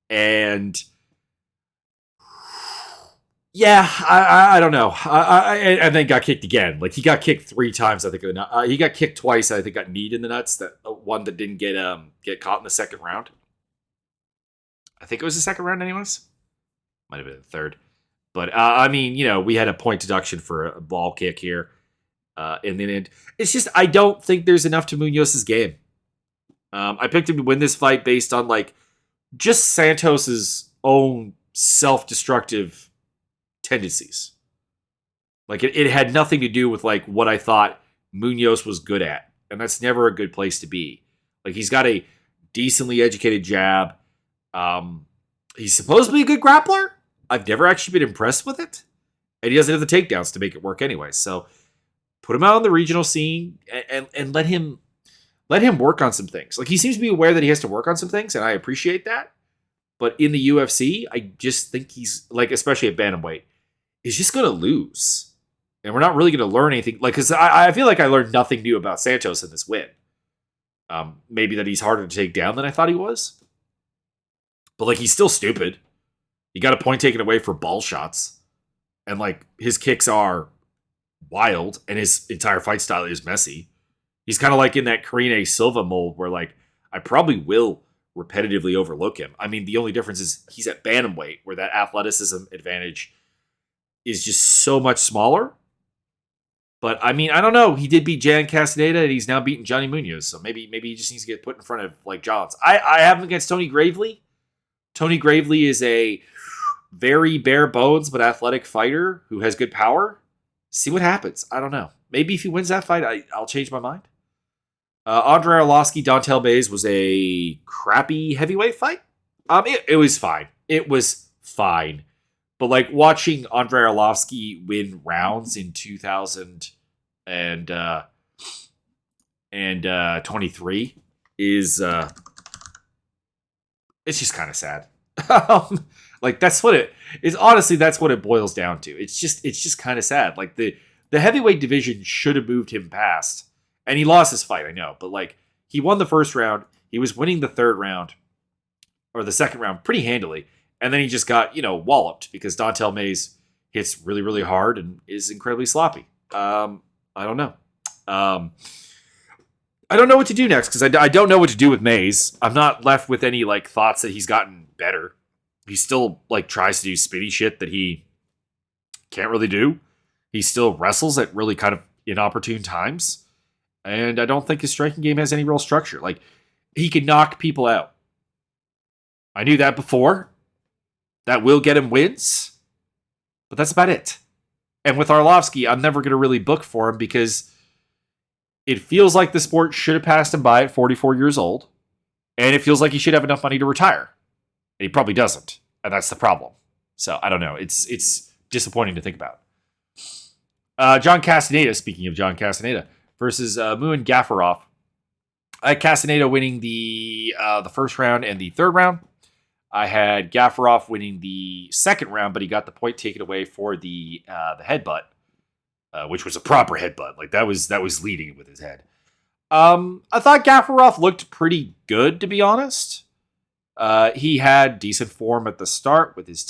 And yeah, I don't know. And then got kicked again. Like he got kicked 3 times. I think he got kicked twice. I think got kneed in the nuts. That one that didn't get caught in the second round. I think it was the second round, anyways. Might have been the third. But I mean, we had a point deduction for a ball kick here. In the end, it's just I don't think there's enough to Munoz's game. I picked him to win this fight based on like just Santos's own self-destructive tendencies. Like it had nothing to do with like what I thought Munoz was good at, and that's never a good place to be. Like he's got a decently educated jab. He's supposedly a good grappler. I've never actually been impressed with it, and he doesn't have the takedowns to make it work anyway. So put him out on the regional scene and let him work on some things. Like he seems to be aware that he has to work on some things, and I appreciate that. But in the UFC, I just think he's like, especially at bantamweight, he's just going to lose. And we're not really going to learn anything. Like, because I feel like I learned nothing new about Santos in this win. Maybe that he's harder to take down than I thought he was. But, like, he's still stupid. He got a point taken away for ball shots. And, like, his kicks are wild. And his entire fight style is messy. He's kind of like in that Karine Silva mold where, like, I probably will repetitively overlook him. I mean, the only difference is he's at bantamweight where that athleticism advantage is just so much smaller. But I mean, I don't know. He did beat Jan Castaneda and he's now beating Johnny Munoz. So maybe he just needs to get put in front of like Johns. I have him against Tony Gravely. Tony Gravely is a very bare bones but athletic fighter who has good power. See what happens. I don't know. Maybe if he wins that fight, I'll change my mind. Andre Arlovsky, Dontel Mays was a crappy heavyweight fight. It was fine. It was fine. But like watching Andre Arlovsky win rounds in 2023 is it's just kind of sad. Like that's what it is. Honestly, that's what it boils down to. It's just kind of sad. Like the heavyweight division should have moved him past. And he lost his fight, I know. But, like, he won the first round. He was winning the third round, or the second round, pretty handily. And then he just got, walloped because Dontel Mays hits really, really hard and is incredibly sloppy. I don't know. I don't know what to do next because I don't know what to do with Mays. I'm not left with any, like, thoughts that he's gotten better. He still, like, tries to do spinny shit that he can't really do. He still wrestles at really kind of inopportune times. And I don't think his striking game has any real structure. Like, he can knock people out. I knew that before. That will get him wins. But that's about it. And with Arlovsky, I'm never going to really book for him because it feels like the sport should have passed him by at 44 years old. And it feels like he should have enough money to retire. And he probably doesn't. And that's the problem. So, I don't know. It's disappointing to think about. John Castaneda, speaking of John Castaneda, versus Muin Gafarov. I had Castaneda winning the first round and the third round. I had Gafarov winning the second round, but he got the point taken away for the headbutt, which was a proper headbutt. Like that was leading with his head. I thought Gafarov looked pretty good, to be honest. He had decent form at the start with his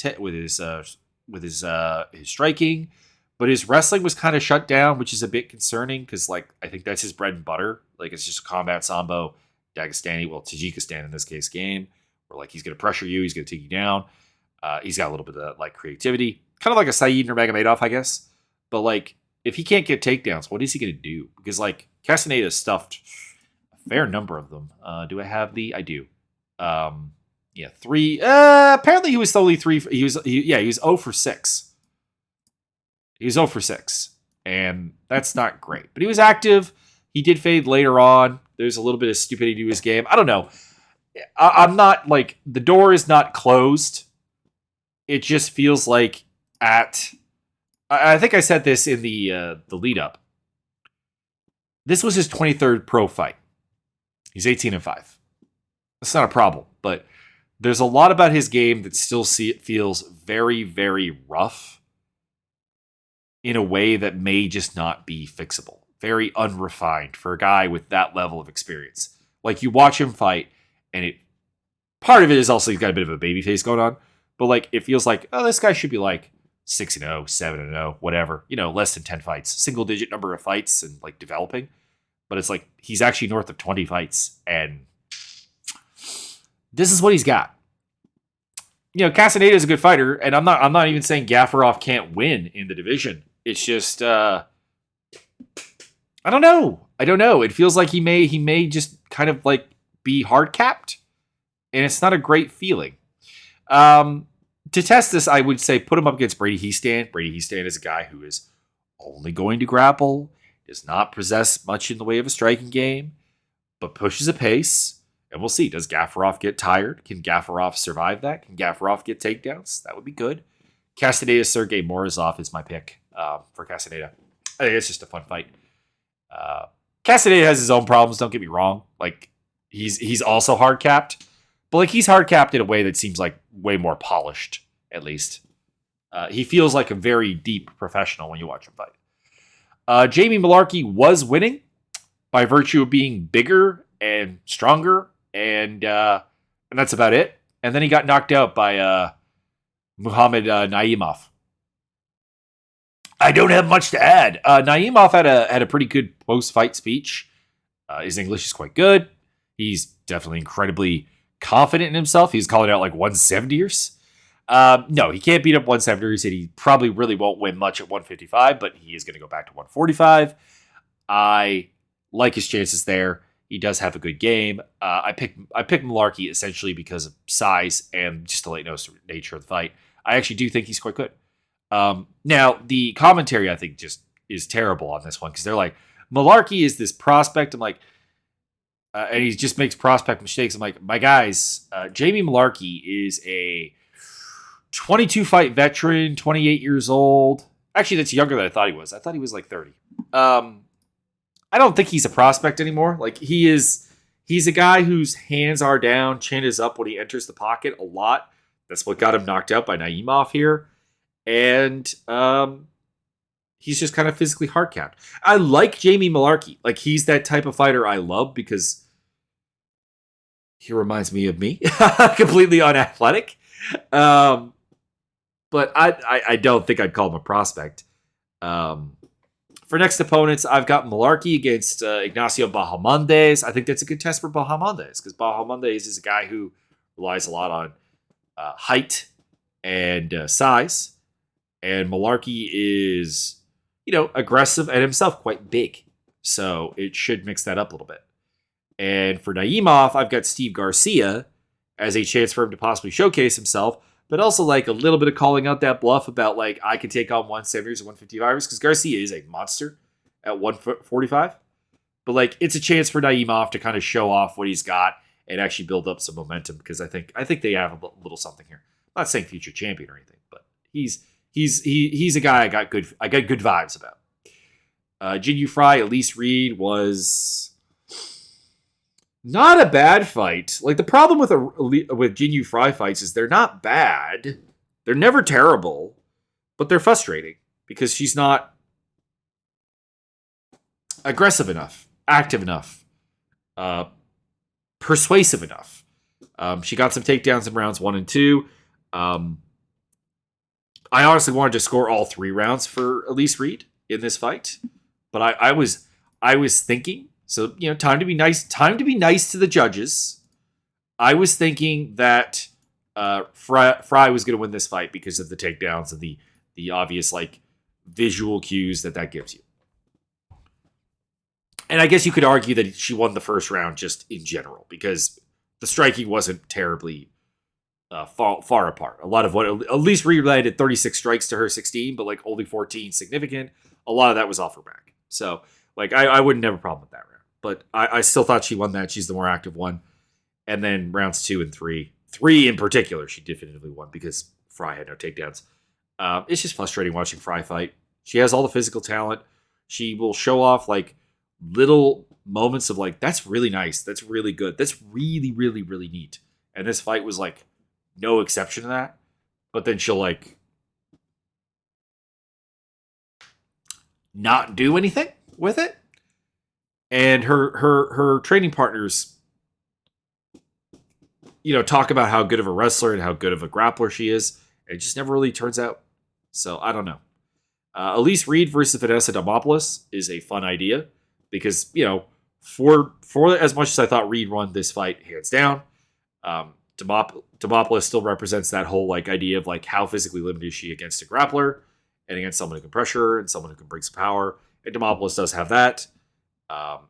striking. But his wrestling was kind of shut down, which is a bit concerning because, like, I think that's his bread and butter. Like, it's just a combat sambo, Tajikistan in this case, game where, like, he's going to pressure you, he's going to take you down. He's got a little bit of, like, creativity. Kind of like a Saeed Nurmagomedov, I guess. But, like, if he can't get takedowns, what is he going to do? Because, like, Castaneda stuffed a fair number of them. Do I have the? I do. 3. Apparently he was only 3. He was 0 for 6. He was 0 for 6, and that's not great. But he was active. He did fade later on. There's a little bit of stupidity to his game. I don't know. I'm not, like, the door is not closed. It just feels like I think I said this in the lead-up. This was his 23rd pro fight. He's 18-5. That's not a problem, but there's a lot about his game that still feels very, very rough in a way that may just not be fixable. very unrefined for a guy with that level of experience. Like, you watch him fight, and part of it is also he's got a bit of a baby face going on, but like it feels like, oh, this guy should be like 6-0, 7-0, whatever, less than 10 fights, single digit number of fights and like developing. But it's like he's actually north of 20 fights, and this is what he's got. Castaneda is a good fighter, and I'm not even saying Gafarov can't win in the division. It's just I don't know. It feels like he may just kind of like be hard capped, and it's not a great feeling. To test this, I would say put him up against Brady Hiestand. Brady Hiestand is a guy who is only going to grapple, does not possess much in the way of a striking game, but pushes a pace. And we'll see. Does Gafarov get tired? Can Gafarov survive that? Can Gafarov get takedowns? That would be good. Castaneda Sergey Morozov is my pick for Castaneda. I think it's just a fun fight. Castaneda has his own problems, don't get me wrong. Like, he's also hard capped, but like he's hard capped in a way that seems like way more polished, at least. He feels like a very deep professional when you watch him fight. Jamie Malarkey was winning by virtue of being bigger and stronger, and that's about it. And then he got knocked out by Muhammad Naimov. I don't have much to add. Naimov had a pretty good post-fight speech. His English is quite good. He's definitely incredibly confident in himself. He's calling out like 170ers. No, he can't beat up 170ers. He said he probably really won't win much at 155, but he is going to go back to 145. I like his chances there. He does have a good game. I picked Malarkey essentially because of size and just the late nature of the fight. I actually do think he's quite good. Now, the commentary, I think, just is terrible on this one because they're like, Malarkey is this prospect. I'm like, and he just makes prospect mistakes. I'm like, my guys, Jamie Malarkey is a 22-fight veteran, 28 years old. Actually, that's younger than I thought he was. I thought he was like 30. I don't think he's a prospect anymore. Like, he's a guy whose hands are down, chin is up when he enters the pocket a lot. That's what got him knocked out by Naimov here. And he's just kind of physically hard-capped. I like Jamie Malarkey. Like, he's that type of fighter I love because he reminds me of me. Completely unathletic. But I don't think I'd call him a prospect. For next opponents, I've got Malarkey against Ignacio Bahamondes. I think that's a good test for Bahamondes because Bahamondes is a guy who relies a lot on height and size. And Malarkey is, aggressive and himself quite big. So it should mix that up a little bit. And for Naimov, I've got Steve Garcia as a chance for him to possibly showcase himself, but also like a little bit of calling out that bluff about like I can take on 170ers and 155ers because Garcia is a monster at 145. But like it's a chance for Naimov to kind of show off what he's got and actually build up some momentum because I think they have a little something here. I'm not saying future champion or anything, but he's a guy I got good vibes about. Jinyu Fry, Elise Reed was not a bad fight. Like the problem with Jinyu Fry fights is they're not bad. They're never terrible, but they're frustrating because she's not aggressive enough, active enough, persuasive enough. She got some takedowns in rounds 1 and 2. I honestly wanted to score all 3 rounds for Elise Reed in this fight, but I was thinking, so time to be nice to the judges. I was thinking that Fry was going to win this fight because of the takedowns and the obvious like visual cues that gives you. And I guess you could argue that she won the first round just in general because the striking wasn't terribly far apart. A lot of what at least Reed landed 36 strikes to her 16, but like only 14 significant. A lot of that was off her back. So like I wouldn't have a problem with that round. But I still thought she won that. She's the more active one. And then rounds 2 and 3 in particular, she definitively won because Fry had no takedowns. It's just frustrating watching Fry fight. She has all the physical talent. She will show off like little moments of like, that's really nice. That's really good. That's really, really, really neat. And this fight was like no exception to that. But then she'll like not do anything with it. And her training partners, talk about how good of a wrestler and how good of a grappler she is. It just never really turns out. So I don't know. Elise Reed versus Vanessa Demopoulos is a fun idea because for as much as I thought Reed won this fight hands down, Demopoulos still represents that whole idea of how physically limited is she against a grappler and against someone who can pressure her and someone who can bring some power. And Demopoulos does have that.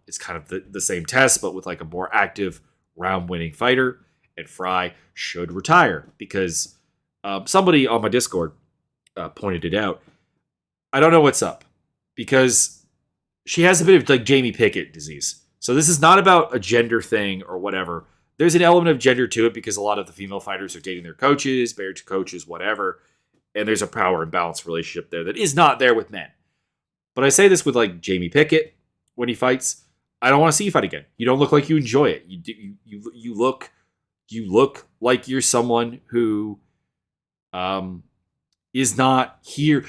It's kind of the same test, but with a more active round-winning fighter. And Fry should retire because somebody on my Discord pointed it out. I don't know what's up because she has a bit of Jamie Pickett disease. So this is not about a gender thing or whatever. There's an element of gender to it because a lot of the female fighters are dating their coaches, married to coaches, whatever. And there's a power and balance relationship there that is not there with men. But I say this with Jamie Pickett when he fights. I don't want to see you fight again. You don't look like you enjoy it. You look like you're someone who is not here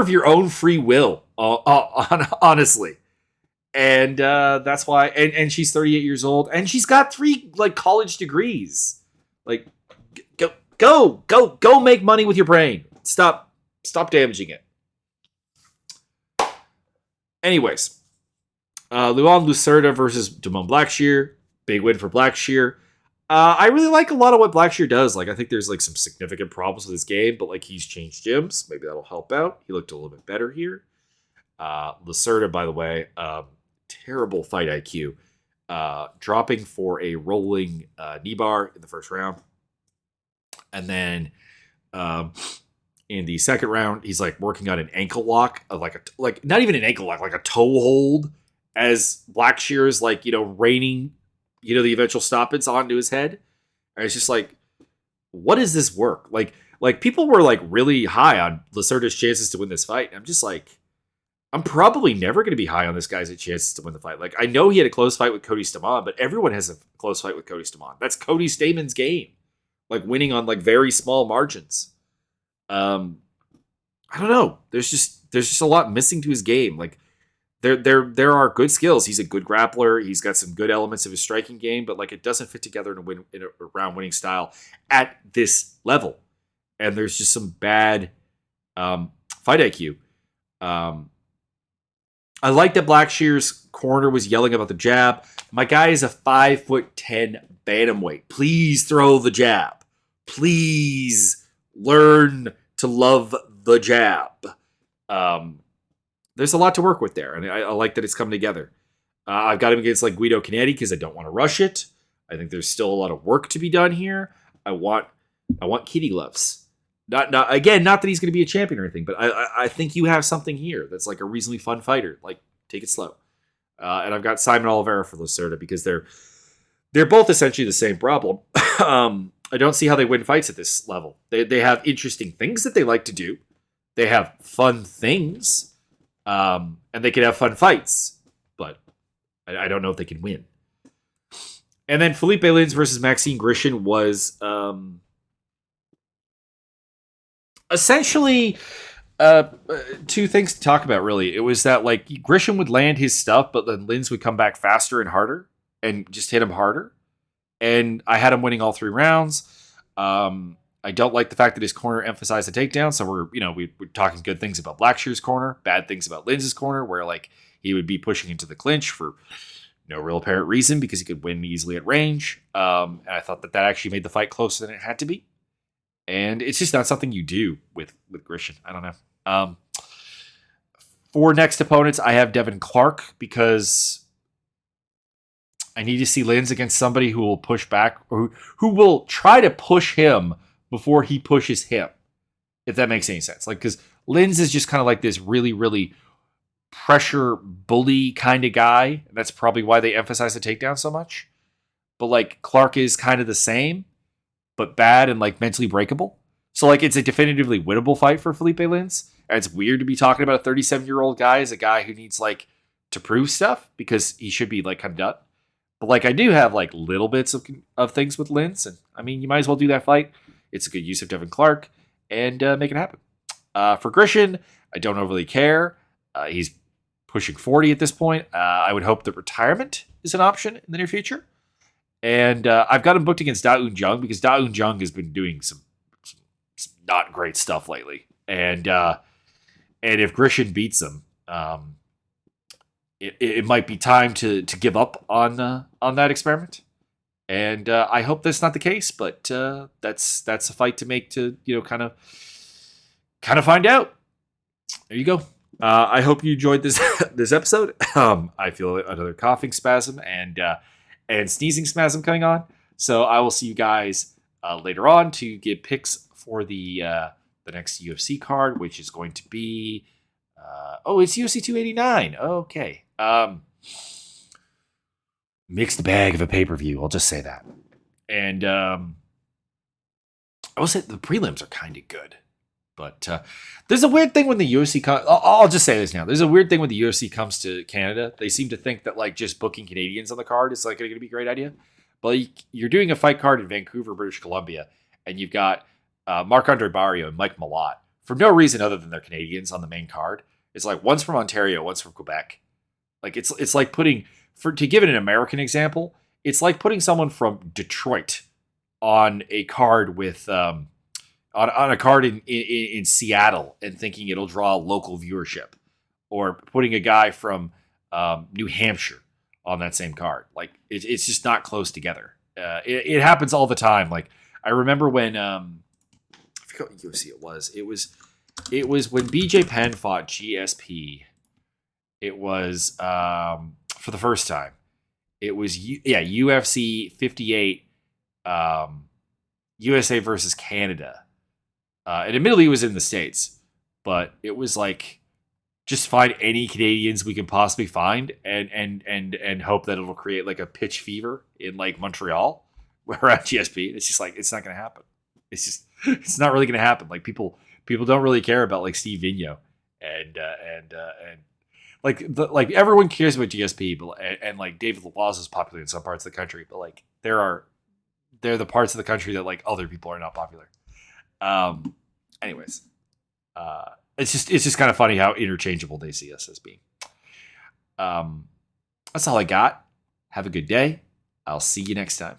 of your own free will, honestly. And that's why, and she's 38 years old, and she's got 3 college degrees. Go make money with your brain. Stop damaging it. Anyways, Luan Lucerda versus Damon Blackshear. Big win for Blackshear. I really like a lot of what Blackshear does. I think there's some significant problems with his game, but he's changed gyms. Maybe that'll help out. He looked a little bit better here. Lucerda, by the way, terrible fight IQ. Dropping for a rolling knee bar in the first round. And then in the second round, he's working on an ankle lock of not even an ankle lock, a toe hold as Blackshear is raining the eventual stoppage onto his head. And it's just what does this work? People were really high on Lucerda's chances to win this fight. And I'm just I'm probably never going to be high on this guy's chances to win the fight. I know he had a close fight with Cody Stamann, but everyone has a close fight with Cody Stamann. That's Cody Stamann's game. Winning on very small margins. I don't know. There's just a lot missing to his game. There are good skills. He's a good grappler. He's got some good elements of his striking game, but it doesn't fit together in a round winning style at this level. And there's just some bad fight IQ. I like that Blackshear's corner was yelling about the jab. My guy is a 5'10" bantamweight. Please throw the jab. Please learn to love the jab. There's a lot to work with there, and I like that it's come together. I've got him against Guido Canetti because I don't want to rush it. I think there's still a lot of work to be done here. I want kitty gloves. Not that he's going to be a champion or anything, but I think you have something here that's a reasonably fun fighter. Take it slow. And I've got Simon Oliveira for Lucerda because they're both essentially the same problem. I don't see how they win fights at this level. They have interesting things that they like to do. They have fun things. And they can have fun fights, but I don't know if they can win. And then Felipe Lins versus Maxine Grishin was essentially 2 things to talk about, really. It was that Grishin would land his stuff, but then Lins would come back faster and harder and just hit him harder. And I had him winning all 3 rounds. I don't like the fact that his corner emphasized the takedown. So we're talking good things about Blackshear's corner, bad things about Lins's corner, where he would be pushing into the clinch for no real apparent reason because he could win easily at range. And I thought that actually made the fight closer than it had to be. And it's just not something you do with Grishin. I don't know. For next opponents, I have Devin Clark because I need to see Lins against somebody who will push back or who will try to push him before he pushes him, if that makes any sense. Because Lins is just kind of this really, really pressure bully kind of guy. And that's probably why they emphasize the takedown so much. But Clark is kind of the same, but bad and mentally breakable. So it's a definitively winnable fight for Felipe Lins. And it's weird to be talking about a 37-year-old guy as a guy who needs to prove stuff because he should be kind of done. But I do have little bits of things with Lins. And I mean, you might as well do that fight. It's a good use of Devin Clark and make it happen. For Grishin, I don't overly care. He's pushing 40 at this point. I would hope that retirement is an option in the near future. And I've got him booked against Da Un Jung because Da Un Jung has been doing some not great stuff lately. And if Grishin beats him, it might be time to give up on that experiment. And I hope that's not the case, but that's a fight to make to kind of find out. There you go. I hope you enjoyed this this episode. I feel another coughing spasm and sneezing spasm coming on. So I will see you guys later on to get picks for the next UFC card, which is going to be it's UFC 289. Okay. Mixed bag of a pay-per-view. I'll just say that. And I will say the prelims are kind of good. But there's a weird thing when the UFC I'll just say this now. There's a weird thing when the UFC comes to Canada. They seem to think that just booking Canadians on the card is going to be a great idea. But you're doing a fight card in Vancouver, British Columbia, and you've got Marc-Andre Barrio and Mike Malott for no reason other than they're Canadians on the main card. It's one's from Ontario, one's from Quebec. It's like putting, to give it an American example, it's like putting someone from Detroit on a card with on a card in Seattle and thinking it'll draw local viewership, or putting a guy from New Hampshire on that same card. It's just not close together. It happens all the time. I remember when I forgot what UFC it was. It was when BJ Penn fought GSP. It was for the first time. It was UFC 58, USA versus Canada. And admittedly, it was in the States, but it was just find any Canadians we can possibly find and hope that it'll create a pitch fever in Montreal around GSP. It's just it's not going to happen. It's not really going to happen. People don't really care about Steve Vigneault and everyone cares about GSP, but and David Laws is popular in some parts of the country, but they're the parts of the country that other people are not popular. Anyways, it's just kind of funny how interchangeable they see us as being. That's all I got. Have a good day. I'll see you next time.